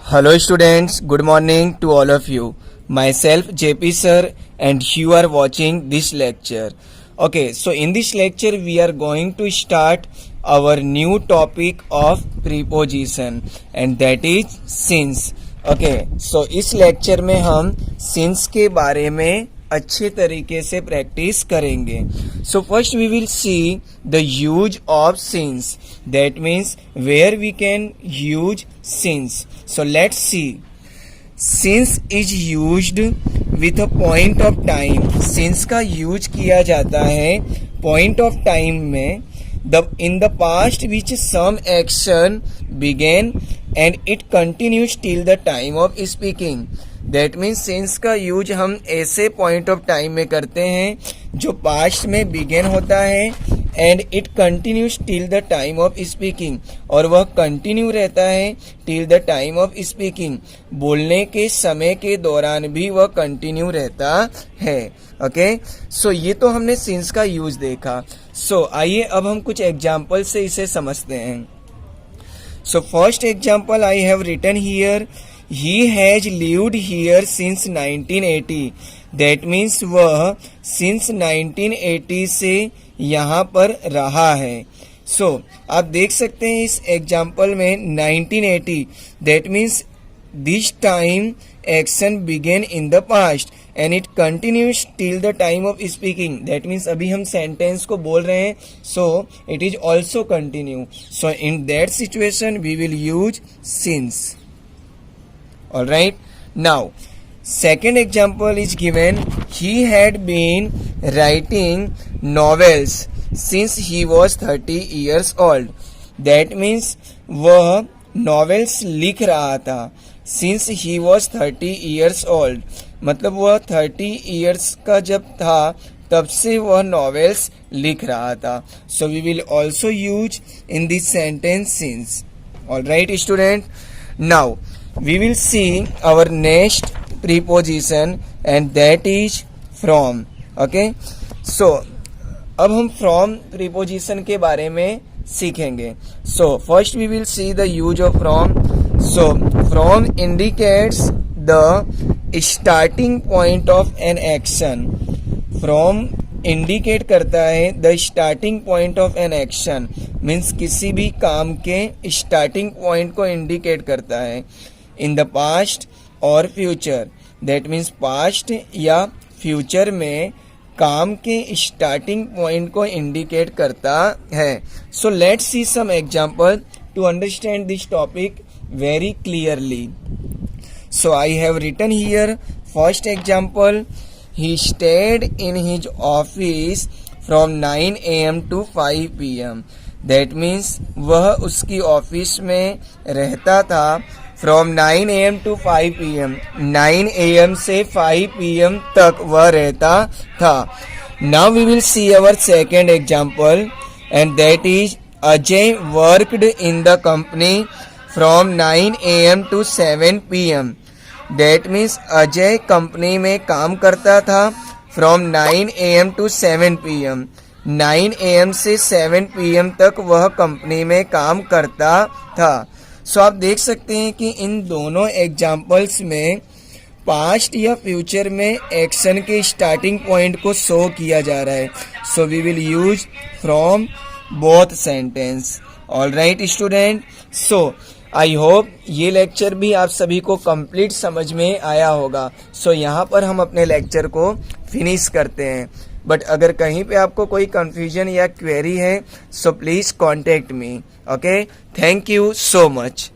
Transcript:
Hello students, good morning to all of you. Myself JP sir and you are watching this lecture. Okay, so in this lecture we are going to start our new topic of preposition and that is since. Okay, so इस lecture में हम since के बारे में अच्छे तरीके से practice करेंगे. So first we will see the use of since, that means where we can use since. So let's see. Since is used with a point of time. Since का यूज किया जाता है पॉइंट ऑफ टाइम में. In the past which some action began and it continues till the time of speaking. That means since का use हम ऐसे point of time में करते हैं जो पास्ट में बिगेन होता है and it continues till the time of speaking, और वह कंटिन्यू रहता है till the time of speaking. बोलने के समय के दौरान भी वह कंटिन्यू रहता है. ओके, सो ये तो हमने सिंस का यूज देखा. सो आइए अब हम कुछ एग्जाम्पल से इसे समझते हैं. So first example I have written here. He has lived here since 1980. That means वह since 1980 से यहाँ पर रहा है. So आप देख सकते हैं इस एग्जाम्पल में 1980. That means this time action began in the past and it continues till the time of speaking. That means अभी हम सेंटेंस को बोल रहे हैं, so it is also continue. So in that situation we will use since. All right. Now, second example is given. He had been writing novels since he was 30 years old. That means वह novels लिख रहा था since he was 30 years old. मतलब वह 30 years का जब था तब से वह novels लिख रहा था. So we will also use in this sentence since. All right, student. Now we will see our next preposition and that is from. Okay, so अब हम from preposition के बारे में सीखेंगे. So first we will see the use of from. So from indicates the starting point of an action. From indicate करता है the starting point of an action, means किसी भी काम के स्टार्टिंग पॉइंट को इंडिकेट करता है. इन द पास्ट और फ्यूचर, दैट मीन्स पास्ट या फ्यूचर में काम के स्टार्टिंग पॉइंट को इंडिकेट करता है. So let's see some example to understand this topic very clearly. So I have written here first example. He stayed in his office from 9 AM to 5 PM. That means वह उसकी office में रहता था from 9 AM to 5 PM. 9 AM से 5 PM तक वह रहता था. Now we will see our second example and that is Ajay worked in the company from 9 AM to 7 PM. That means Ajay company में काम करता था from 9 AM to 7 PM. 9 AM से 7 PM तक वह कंपनी में काम करता था. सो आप देख सकते हैं कि इन दोनों एग्जाम्पल्स में पास्ट या फ्यूचर में एक्शन के स्टार्टिंग पॉइंट को शो किया जा रहा है. So we will use from both sentence. All right student. So I hope ये लेक्चर भी आप सभी को कंप्लीट समझ में आया होगा. सो यहाँ पर हम अपने लेक्चर को फिनिश करते हैं. बट अगर कहीं पे आपको कोई कंफ्यूजन या क्वेरी है so please contact me. Okay, thank you so much.